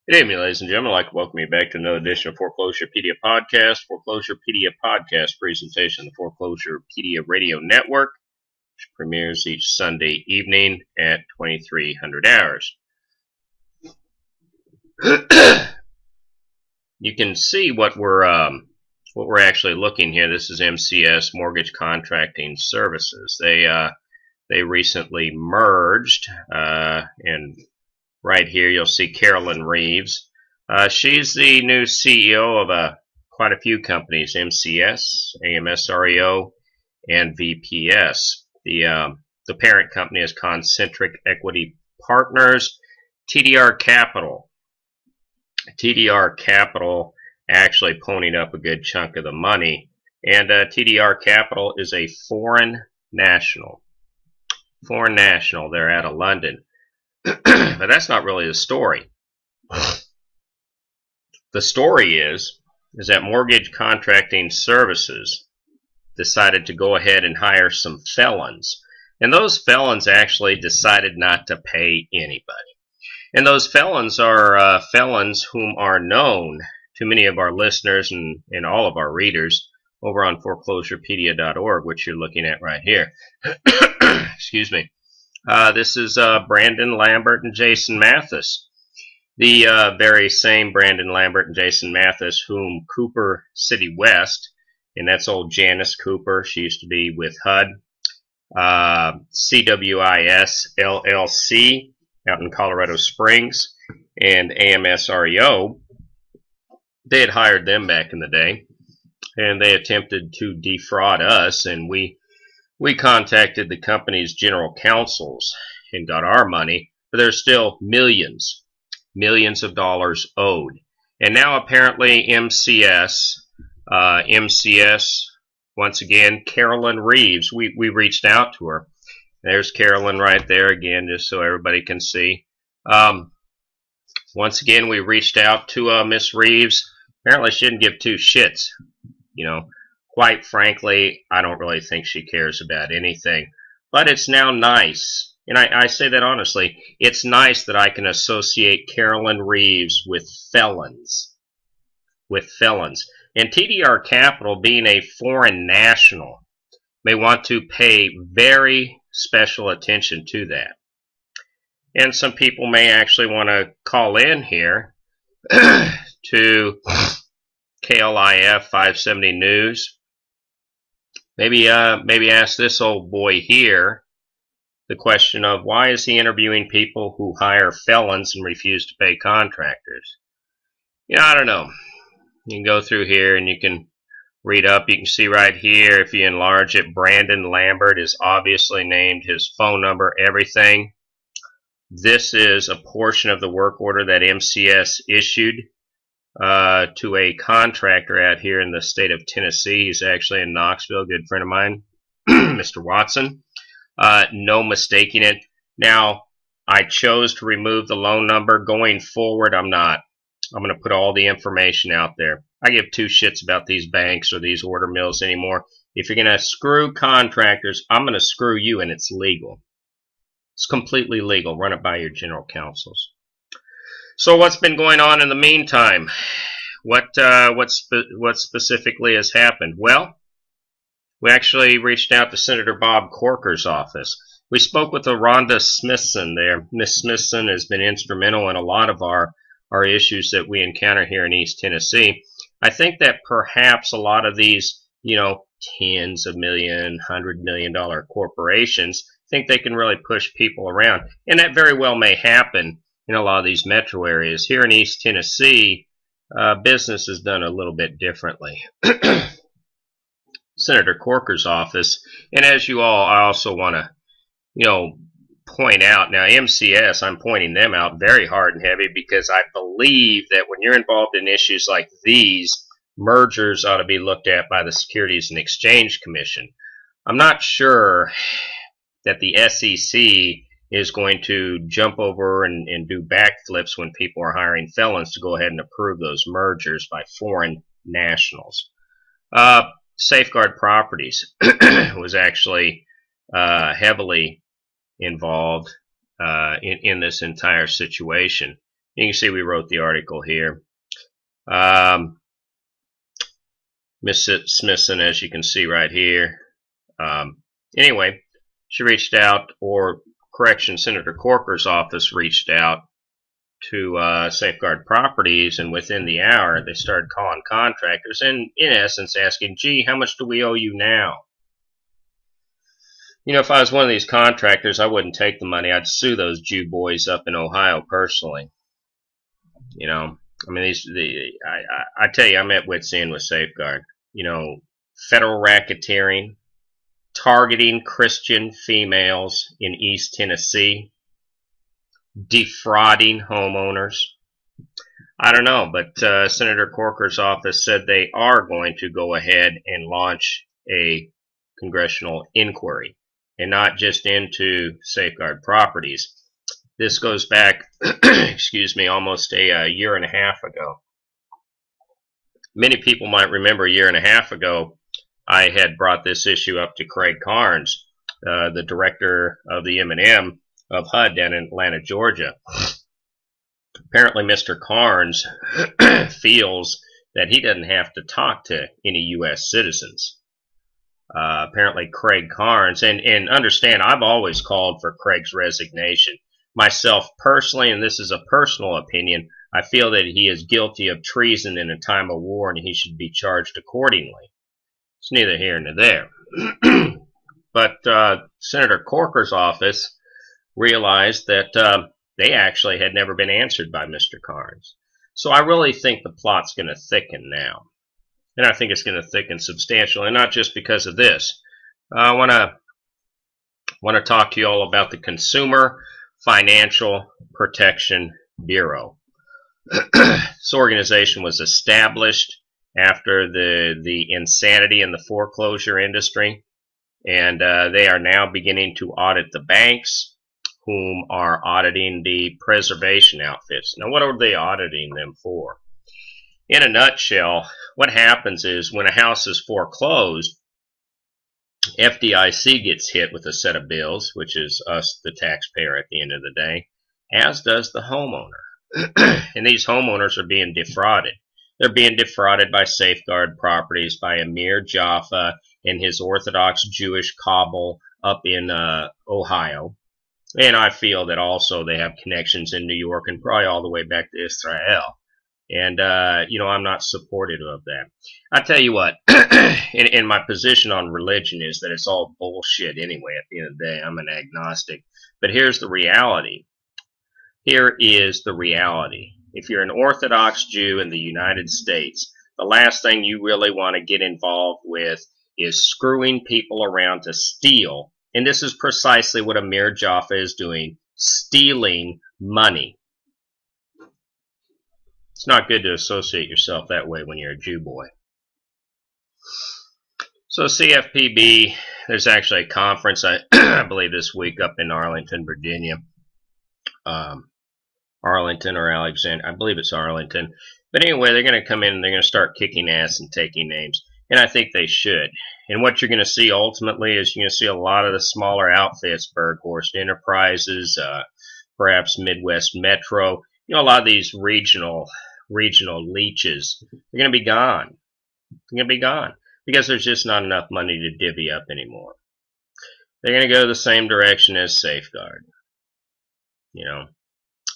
Good evening, ladies and gentlemen. I'd like to welcome you back to another edition of Foreclosurepedia Podcast, Foreclosurepedia Podcast presentation of the Foreclosurepedia Radio Network, which premieres each Sunday evening at 2300 hours. You can see what we're actually looking here. This is MCS, Mortgage Contracting Services. They recently merged, and right here you'll see Carolyn Reeves. She's the new CEO of quite a few companies: MCS, AMSREO, and VPS. The parent company is Concentric Equity Partners, TDR Capital. TDR Capital actually ponying up a good chunk of the money, and TDR Capital is a foreign national. They're out of London. But that's not really the story. The story is that Mortgage Contracting Services decided to go ahead and hire some felons. And those felons actually decided not to pay anybody. And those felons are felons whom are known to many of our listeners and all of our readers over on Foreclosurepedia.org, which you're looking at right here. Excuse me. This is Brandon Lambert and Jason Mathis. The very same Brandon Lambert and Jason Mathis whom Cooper City West, and that's old Janice Cooper, she used to be with HUD, CWIS LLC out in Colorado Springs, and AMSREO. They had hired them back in the day, and they attempted to defraud us, and we contacted the company's general counsels and got our money, but there's still millions of dollars owed. And now apparently MCS, once again, Carolyn Reeves, we reached out to her. There's Carolyn right there again, just so everybody can see. Once again, we reached out to Miss Reeves. Apparently she didn't give two shits. You know, quite frankly, I don't really think she cares about anything. But it's now nice, and I say that honestly, it's nice that I can associate Carolyn Reeves with felons. And TDR Capital, being a foreign national, may want to pay very special attention to that. And some people may actually want to call in here to KLIF 570 News. Maybe ask this old boy here the question of, why is he interviewing people who hire felons and refuse to pay contractors? I don't know. You can go through here and you can read up. You can see right here, if you enlarge it, Brandon Lambert is obviously named, his phone number, everything. This is a portion of the work order that MCS issued to a contractor out here in the state of Tennessee. He's actually in Knoxville, a good friend of mine, Mr. Watson. No mistaking it. Now, I chose to remove the loan number. Going forward, I'm not. I'm going to put all the information out there. I give two shits about these banks or these order mills anymore. If you're going to screw contractors, I'm going to screw you, and it's legal. It's completely legal. Run it by your general counsels. So what's been going on in the meantime? What specifically has happened? Well, we actually reached out to Senator Bob Corker's office. We spoke with Rhonda Smithson there. Ms. Smithson has been instrumental in a lot of our issues that we encounter here in East Tennessee. I think that perhaps a lot of these, tens of million, $100 million corporations think they can really push people around. And that very well may happen in a lot of these metro areas. Here in East Tennessee, business is done a little bit differently. Senator Corker's office, and as you all, I also want to, point out, now MCS, I'm pointing them out very hard and heavy because I believe that when you're involved in issues like these, mergers ought to be looked at by the Securities and Exchange Commission. I'm not sure that the SEC is going to jump over and do backflips when people are hiring felons to go ahead and approve those mergers by foreign nationals. Safeguard Properties was actually heavily involved in this entire situation. You can see we wrote the article here. Miss Smithson, as you can see right here. Anyway, she reached out, or correction, Senator Corker's office reached out to Safeguard Properties, and within the hour they started calling contractors and in essence asking, gee, how much do we owe you now? You know, if I was one of these contractors, I wouldn't take the money. I'd sue those Jew boys up in Ohio personally. You know, I mean, I tell you, I'm at wit's end with Safeguard. You know, federal racketeering, targeting Christian females in East Tennessee, defrauding homeowners. I don't know, but Senator Corker's office said they are going to go ahead and launch a congressional inquiry, and not just into Safeguard Properties. This goes back, excuse me, almost a year and a half ago. Many people might remember a year and a half ago, I had brought this issue up to Craig Carnes, the director of the M&M of HUD down in Atlanta, Georgia. Apparently, Mr. Carnes feels that he doesn't have to talk to any U.S. citizens. Apparently, Craig Carnes, and understand, I've always called for Craig's resignation. Myself personally, and this is a personal opinion, I feel that he is guilty of treason in a time of war and he should be charged accordingly. It's neither here nor there. But Senator Corker's office realized that they actually had never been answered by Mr. Carnes. So I really think the plot's going to thicken now. And I think it's going to thicken substantially, and not just because of this. I want to talk to you all about the Consumer Financial Protection Bureau. This organization was established after the insanity in the foreclosure industry, and they are now beginning to audit the banks, whom are auditing the preservation outfits. Now, what are they auditing them for? In a nutshell, what happens is when a house is foreclosed, FDIC gets hit with a set of bills, which is us, the taxpayer, at the end of the day, as does the homeowner. And these homeowners are being defrauded. They're being defrauded by Safeguard Properties, by Amir Jaffa and his Orthodox Jewish cabal up in Ohio. And I feel that also they have connections in New York and probably all the way back to Israel. And, you know, I'm not supportive of that. I tell you what, in my position on religion is that it's all bullshit anyway. At the end of the day, I'm an agnostic. But here's the reality. Here is the reality. If you're an Orthodox Jew in the United States, the last thing you really want to get involved with is screwing people around to steal. And this is precisely what Amir Jaffa is doing, stealing money. It's not good to associate yourself that way when you're a Jew boy. So CFPB, there's actually a conference, I believe this week up in Arlington, Virginia. Arlington or Alexandria, I believe it's Arlington. But anyway, they're going to come in and they're going to start kicking ass and taking names. And I think they should. And what you're going to see ultimately is you're going to see a lot of the smaller outfits, Berghorst Enterprises, perhaps Midwest Metro, you know, a lot of these regional leeches, they're going to be gone. They're going to be gone because there's just not enough money to divvy up anymore. They're going to go the same direction as Safeguard. You know,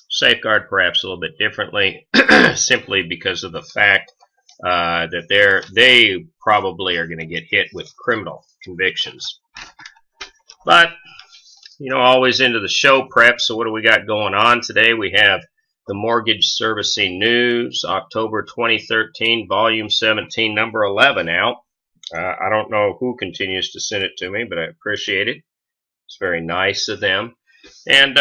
Safeguard perhaps a little bit differently, simply because of the fact that they probably are going to get hit with criminal convictions. But, you know, always into the show prep. So what do we got going on today? We have the Mortgage Servicing News, October 2013, Volume 17, Number 11 out. I don't know who continues to send it to me, but I appreciate it. It's very nice of them. And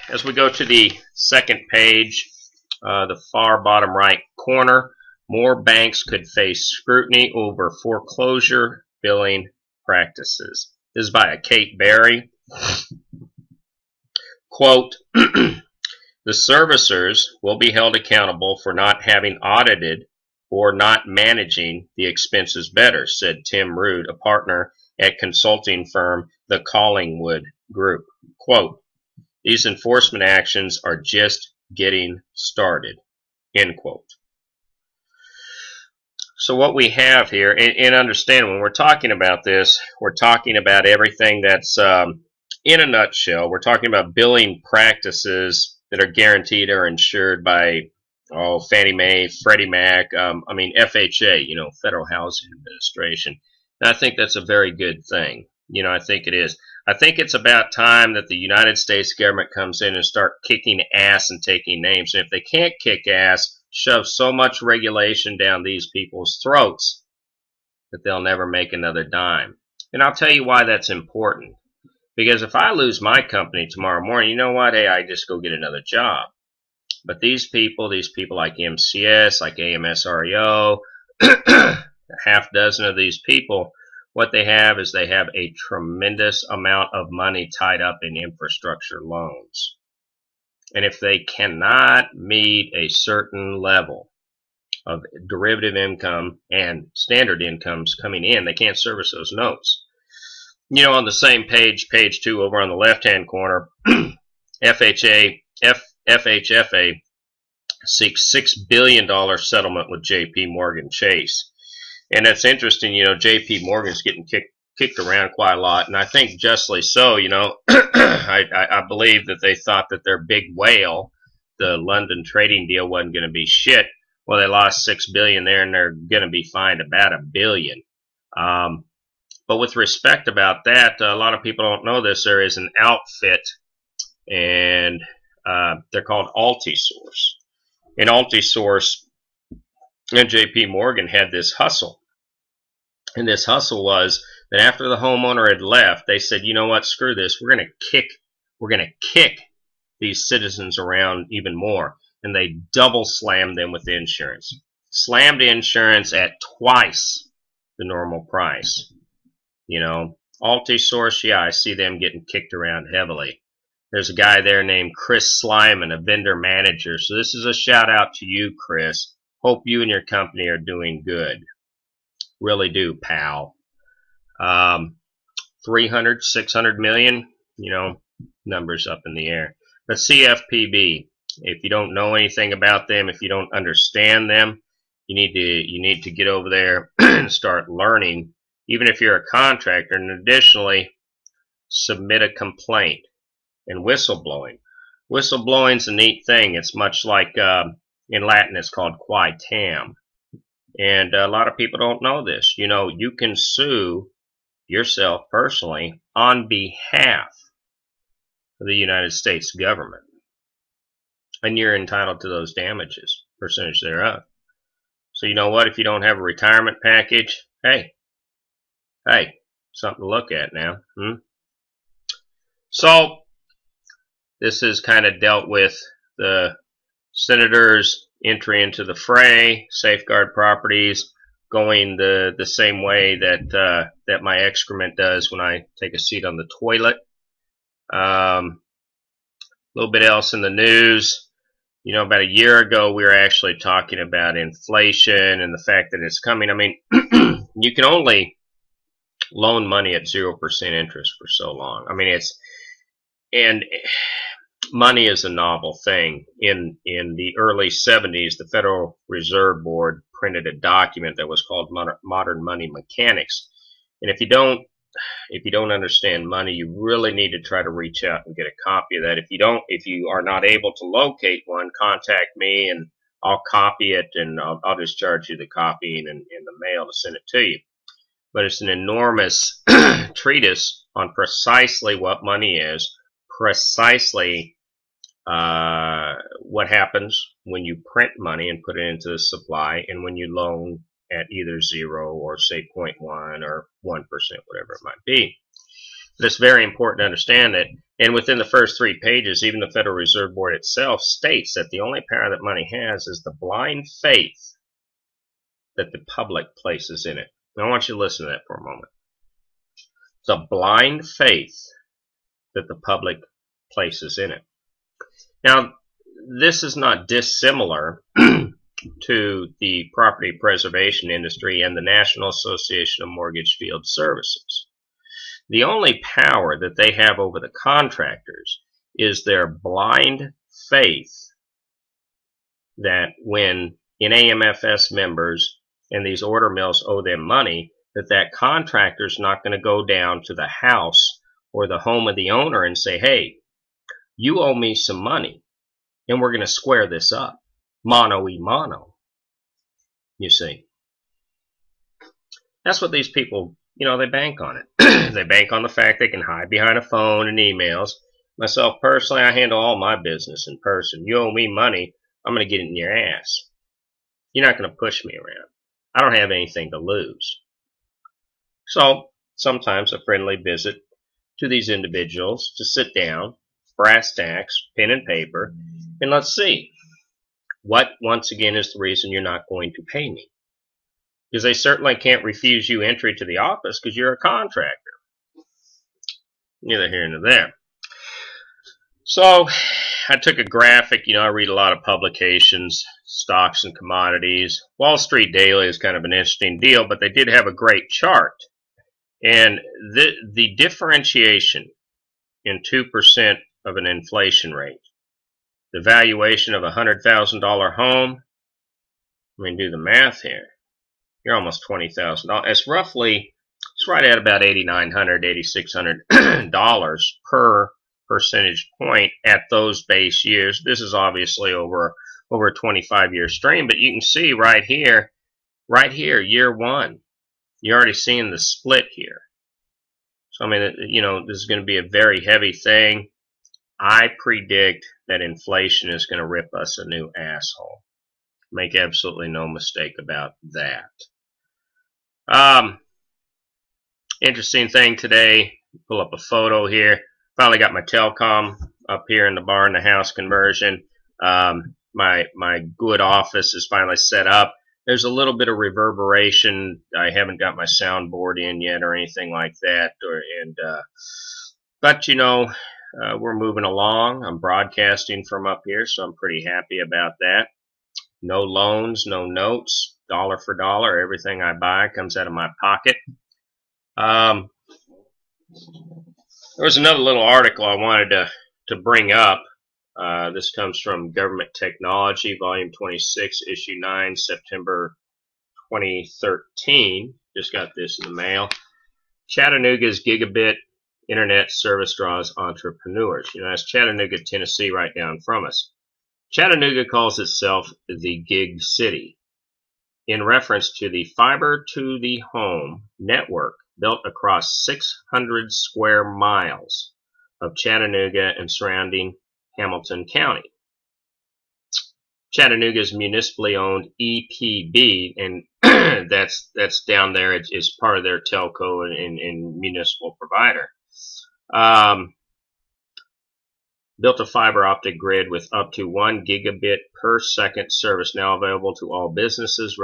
as we go to the second page, the far bottom right corner, more banks could face scrutiny over foreclosure billing practices. This is by Kate Berry. Quote, the servicers will be held accountable for not having audited or not managing the expenses better, said Tim Root, a partner at consulting firm the Collingwood Group. Quote, these enforcement actions are just getting started, end quote. So what we have here, and understand when we're talking about this, we're talking about everything that's in a nutshell. We're talking about billing practices that are guaranteed or insured by Fannie Mae, Freddie Mac, FHA, Federal Housing Administration. And I think that's a very good thing. I think it is. I think it's about time that the United States government comes in and start kicking ass and taking names. And if they can't kick ass, shove so much regulation down these people's throats that they'll never make another dime. And I'll tell you why that's important. Because if I lose my company tomorrow morning, you know what? Hey, I just go get another job. But these people like MCS, like AMSREO, a half dozen of these people, what they have is they have a tremendous amount of money tied up in infrastructure loans. And if they cannot meet a certain level of derivative income and standard incomes coming in, they can't service those notes. On the same page 2 over on the left-hand corner, FHFA seeks $6 billion settlement with J.P. Morgan Chase. And it's interesting, J.P. Morgan's getting kicked around quite a lot, and I think justly so. I believe that they thought that their big whale, the London trading deal, wasn't going to be shit. Well, they lost $6 billion there, and they're going to be fined about $1 billion. But with respect about that, a lot of people don't know this. There is an outfit, and they're called Altisource. And Altisource and J.P. Morgan had this hustle. And this hustle was that after the homeowner had left, they said, you know what, screw this. We're going to kick these citizens around even more. And they double slammed them with insurance. Slammed insurance at twice the normal price. Altisource, yeah, I see them getting kicked around heavily. There's a guy there named Chris Slyman, a vendor manager. So this is a shout out to you, Chris. Hope you and your company are doing good. Really do, pal. 300, 600 million, numbers up in the air. But CFPB, if you don't know anything about them, if you don't understand them, you need to get over there and start learning, even if you're a contractor, and additionally submit a complaint. And whistleblowing. Whistleblowing's a neat thing. It's much like in Latin it's called qui tam. And a lot of people don't know this. You can sue yourself personally on behalf of the United States government. And you're entitled to those damages, percentage thereof. So you know what? If you don't have a retirement package, hey, something to look at now. So this is kind of dealt with the senators' entry into the fray, safeguard properties, going the same way that my excrement does when I take a seat on the toilet. A little bit else in the news. About a year ago, we were actually talking about inflation and the fact that it's coming. You can only loan money at 0% interest for so long. And money is a novel thing. In the early 70s, the Federal Reserve Board printed a document that was called Modern Money Mechanics. And if you don't understand money, you really need to try to reach out and get a copy of that. If you are not able to locate one, contact me and I'll copy it, and I'll just charge you the copying in the mail to send it to you. But it's an enormous treatise on precisely what money is, precisely what happens when you print money and put it into the supply, and when you loan at either 0 or say 0.1 or 1%, whatever it might be. But it's very important to understand that, and within the first 3 pages, even the Federal Reserve Board itself states that the only power that money has is the blind faith that the public places in it. Now I want you to listen to that for a moment. The blind faith that the public places in it. Now, this is not dissimilar to the property preservation industry and the National Association of Mortgage Field Services. The only power that they have over the contractors is their blind faith that when NAMFS members and these order mills owe them money, that contractor's not going to go down to the house or the home of the owner and say, hey, you owe me some money, and we're going to square this up, mano y mano, you see. That's what these people, they bank on it. They bank on the fact they can hide behind a phone and emails. Myself, personally, I handle all my business in person. You owe me money, I'm going to get it in your ass. You're not going to push me around. I don't have anything to lose. So, sometimes a friendly visit to these individuals to sit down, brass tacks, pen and paper, and let's see. What, once again, is the reason you're not going to pay me? Because they certainly can't refuse you entry to the office because you're a contractor. Neither here nor there. So, I took a graphic. I read a lot of publications, stocks and commodities. Wall Street Daily is kind of an interesting deal, but they did have a great chart. And the differentiation in 2% of an inflation rate, the valuation of a $100,000 home, do the math here. You're almost $20,000. It's right at about $8,900, $8,600 per percentage point at those base years. This is obviously over a 25-year stream, but you can see right here, year one, you're already seeing the split here. So, this is going to be a very heavy thing. I predict that inflation is going to rip us a new asshole. Make absolutely no mistake about that. Interesting thing today, pull up a photo here. Finally got my telecom up here in the barn, the house conversion. My good office is finally set up. There's a little bit of reverberation. I haven't got my soundboard in yet or anything like that. But we're moving along. I'm broadcasting from up here, so I'm pretty happy about that. No loans, no notes, dollar for dollar. Everything I buy comes out of my pocket. There was another little article I wanted to bring up. This comes from Government Technology, Volume 26, Issue 9, September 2013. Just got this in the mail. Chattanooga's gigabit internet service draws entrepreneurs. That's Chattanooga, Tennessee, right down from us. Chattanooga calls itself the Gig City in reference to the fiber-to-the-home network built across 600 square miles of Chattanooga and surrounding Hamilton County. Chattanooga's municipally owned EPB, and that's down there. It's part of their telco and municipal provider. Built a fiber optic grid with up to 1 gigabit per second service, now available to all businesses,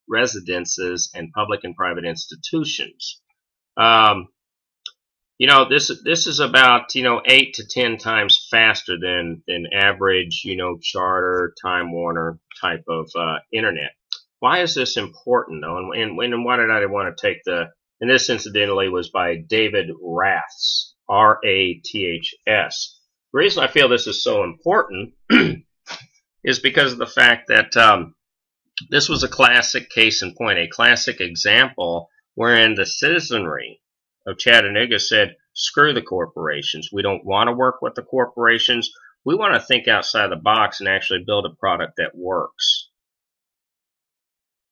residences, and public and private institutions. This is about 8 to 10 times faster than average Charter, Time Warner type of internet. Why is this important though? And why did I want to take and this incidentally was by David Raths, R-A-T-H-S. The reason I feel this is so important is because of the fact that this was a classic case in point, a classic example wherein the citizenry of Chattanooga said, screw the corporations. We don't want to work with the corporations. We want to think outside the box and actually build a product that works.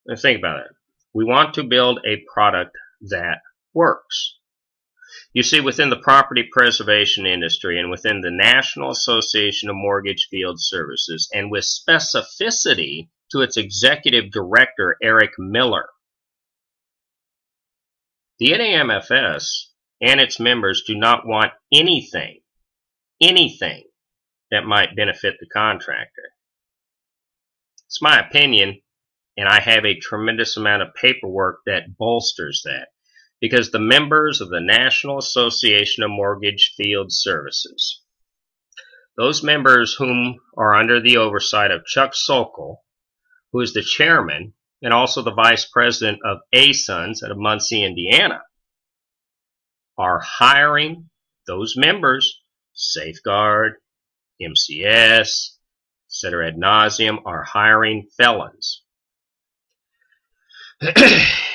Now think about it. We want to build a product that works. You see, within the property preservation industry and within the National Association of Mortgage Field Services, and with specificity to its executive director, Eric Miller, the NAMFS and its members do not want anything that might benefit the contractor. It's my opinion, and I have a tremendous amount of paperwork that bolsters that, because the members of the National Association of Mortgage Field Services, those members whom are under the oversight of Chuck Sokol, who is the chairman and also the vice president of ASUNS out of Muncie, Indiana, are hiring those members, Safeguard, MCS, etc. ad nauseum, are hiring felons.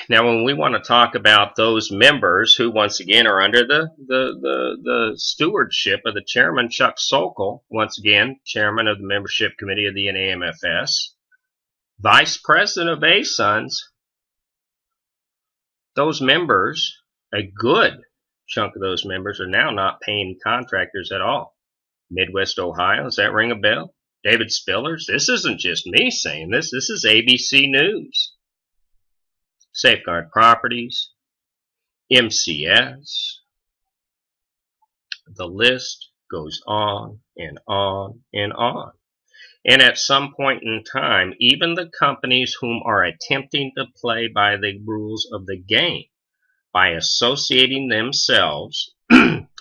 Now, when we want to talk about those members who, once again, are under the stewardship of the chairman, Chuck Sokol, once again, chairman of the membership committee of the NAMFS, vice president of ASUNS, those members, a good chunk of those members, are now not paying contractors at all. Midwest Ohio, does that ring a bell? David Spillers, this isn't just me saying this, this is ABC News. Safeguard Properties, MCS, the list goes on and on and on. And at some point in time, even the companies whom are attempting to play by the rules of the game, by associating themselves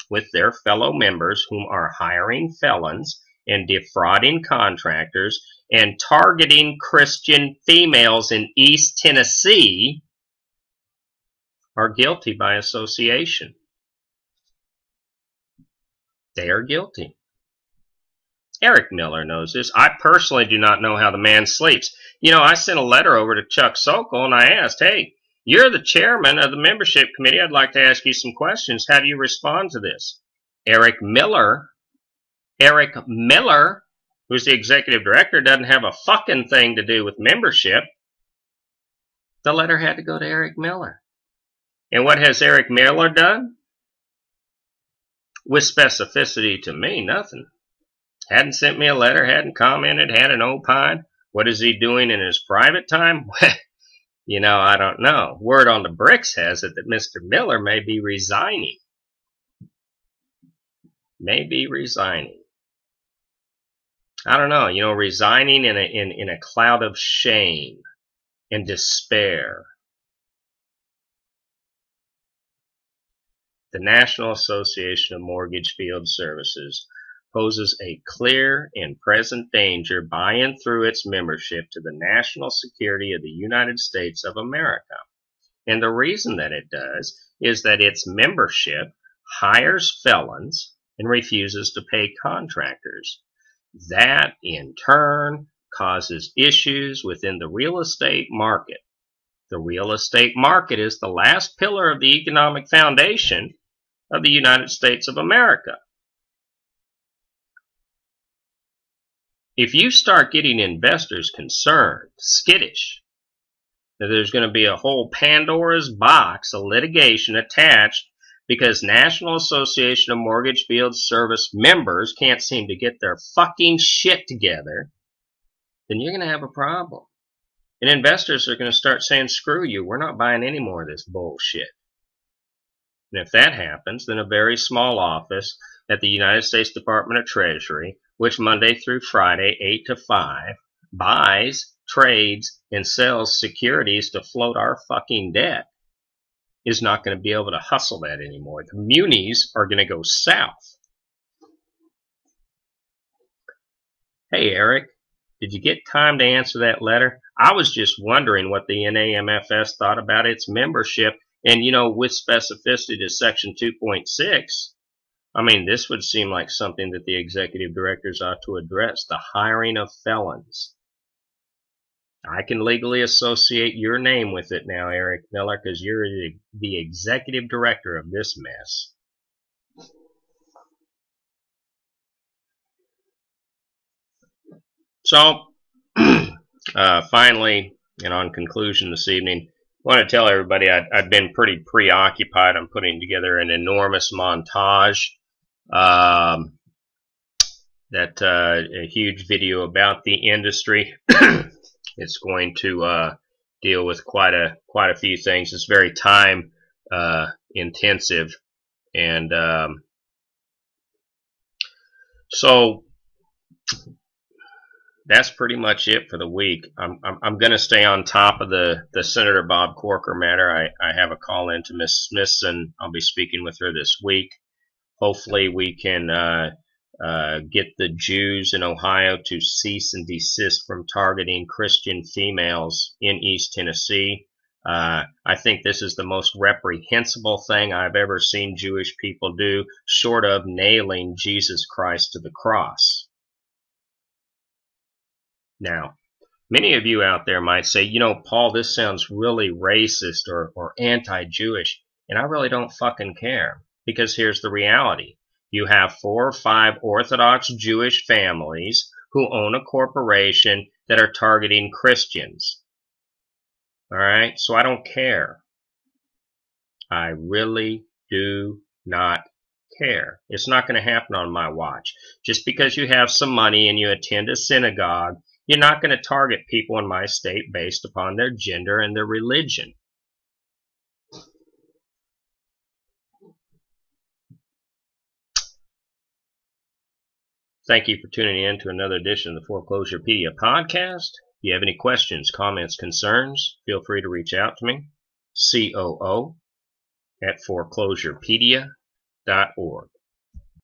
with their fellow members whom are hiring felons and defrauding contractors and targeting Christian females in East Tennessee, are guilty by association. They are guilty. Eric Miller knows this. I personally do not know how the man sleeps. You know, I sent a letter over to Chuck Sokol and I asked, hey, you're the chairman of the membership committee. I'd like to ask you some questions. How do you respond to this? Eric Miller, who's the executive director, doesn't have a fucking thing to do with membership. The letter had to go to Eric Miller. And what has Eric Miller done? With specificity to me, nothing. Hadn't sent me a letter, hadn't commented, hadn't opined. What is he doing in his private time? You know, I don't know. Word on the bricks has it that Mr. Miller may be resigning. May be resigning. I don't know. You know, resigning in a cloud of shame and despair. The National Association of Mortgage Field Services poses a clear and present danger by and through its membership to the national security of the United States of America. And the reason that it does is that its membership hires felons and refuses to pay contractors. That, in turn, causes issues within the real estate market. The real estate market is the last pillar of the economic foundation of the United States of America. If you start getting investors concerned, skittish, that there's going to be a whole Pandora's box of litigation attached because National Association of Mortgage Field Service members can't seem to get their fucking shit together, then you're going to have a problem. And investors are going to start saying, screw you, we're not buying any more of this bullshit. And if that happens, then a very small office at the United States Department of Treasury, which Monday through Friday, 8 to 5, buys, trades, and sells securities to float our fucking debt, is not going to be able to hustle that anymore. The munis are going to go south. Hey, Eric, did you get time to answer that letter? I was just wondering what the NAMFS thought about its membership. And, you know, with specificity to Section 2.6, I mean, this would seem like something that the executive directors ought to address, the hiring of felons. I can legally associate your name with it now, Eric Miller, because you're the executive director of this mess. So, finally, and on conclusion this evening, I want to tell everybody I've been pretty preoccupied. I'm putting together an enormous montage, a huge video about the industry. It's going to deal with quite a few things. It's very time intensive, and so that's pretty much it for the week. I'm going to stay on top of the Senator Bob Corker matter. I have a call in to Miss Smithson. I'll be speaking with her this week. Hopefully we can get the Jews in Ohio to cease and desist from targeting Christian females in East Tennessee. I think this is the most reprehensible thing I've ever seen Jewish people do, short of nailing Jesus Christ to the cross. Now, many of you out there might say, you know, Paul, this sounds really racist or anti-Jewish, and I really don't fucking care. Because here's the reality. You have 4 or 5 Orthodox Jewish families who own a corporation that are targeting Christians. All right? So I don't care. I really do not care. It's not going to happen on my watch. Just because you have some money and you attend a synagogue, you're not going to target people in my state based upon their gender and their religion. Thank you for tuning in to another edition of the Foreclosurepedia podcast. If you have any questions, comments, concerns, feel free to reach out to me, COO@foreclosurepedia.org.